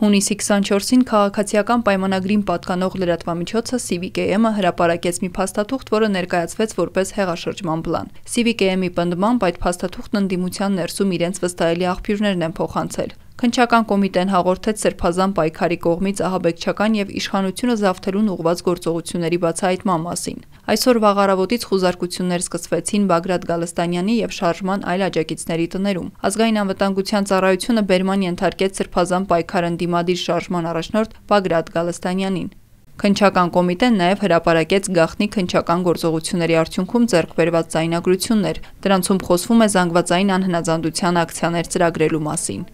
Հունիսի 24-ին քաղաքացիական պայմանագրին պատկանող լրատվամիջոցը CVKM-ը հրապարակեց մի փաստաթուղթ, որը ներկայացվեց որպես հեղաշրջման պլան։ CVKM-ի պնդմամբ այդ փաստաթուղթն ընդդիմության ներսում իրենց վստահելի աղբյուրներն են փոխանցել։ Քննչական կոմիտեն հաղորդեց սրբազան պայքարի կողմից ահաբեկչական եւ իշխանությունը զավթելուն ուղղված գործողությունների բացահայտման մասին։ Այսօր վաղ առավոտից խուզարկություններ սկսվեցին Բագրատ Գալստանյանի եւ շարժման այլ աջակիցների տներում։ Ազգային անվտանգության ծառայությունը բերման ենթարկեց սրբազան պայքար ընդդիմադիր շարժման առաջնորդ Բագրատ Գալստանյանին։ Քննչական կոմիտեն նաև հրապարակեց գաղտնի քննչական գործողությունների արդյունքում ձեռք բերված ձայնագրություններ։ Դրանցում խոսվում է զանգվածային անհնազանդության ակցիաներ ծրագրելու մասին։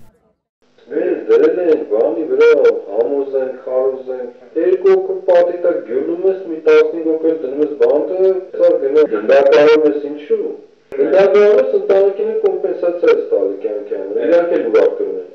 Դրել են բանի վրա, համոզենք, խարոզենք, երկու հոգու պատի տակ գյունում ես, մի 15 հոգու դնում ես բանտը, սա գնա գնդակարում ես ինչու։ Գնդակարում ես ընտանիքին կոմպենսացիա ես տալի կյանքյան, իրանք էլ ուրախ կրնեն։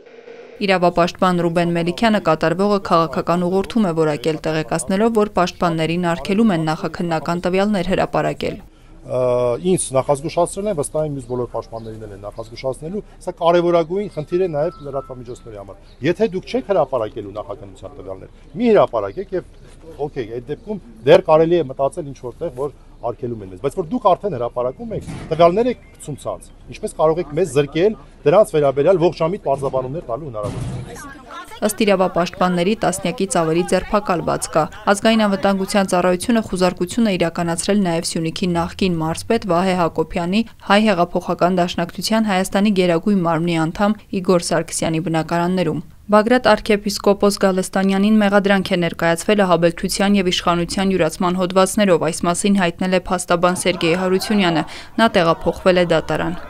Իրավապաշտպան Ռուբեն Մելիքյանը կատարվողը քաղաքական ուղղորդում է որակել, տեղեկացնելով, որ պաշտպաններին արգելում են նախաքննական տվյալներ հրապարակել։ Ինձ նախազգուշացրել են, վստահ եմ մյուս բոլոր պաշտպաններին են նախազգուշացնելու, սա կարևորագույն խնդիր է նաև լրատվամիջոցների համար։ Եթե դուք չեք հրապարակելու նախաքննության տվյալներ, մի հրապարակեք եւ օքեյ, այդ դեպքում դեռ կարելի է մտածել ինչ որտեղ, որ արգելում են մեզ, բայց որ դուք արդեն հրապարակում եք, տվյալներ եք գցում ցած, ինչպես կարող եք մեզ զրկել դրանց վերաբերյալ ողջամիտ պարզաբանումներ տալու հնարավորություն։ Ըստ իրավապաշտպանների տասնյակից ավելի ձերբակալ բաց կա։ Ազգային անվտանգության ծառայությունը խուզարկություն է իրականացրել նաև Սյունիքի նախկին մարզպետ Վահե Հակոբյանի, Հայ հեղափոխական դաշնակցության Հայաստանի գերագույն մարմնի անդամ Իգոր Սարգսյանի բնակարաններում։ Բագրատ arczepiskopos Գալստանյանին մեղադրանք է ներկայացվել ահաբեկչության եւ իշխանության յուրացման հոդվածներով, այս մասին հայտնել է փաստաբան Սերգեյ Հարությունյանը, նա տեղափոխվել է դատարան։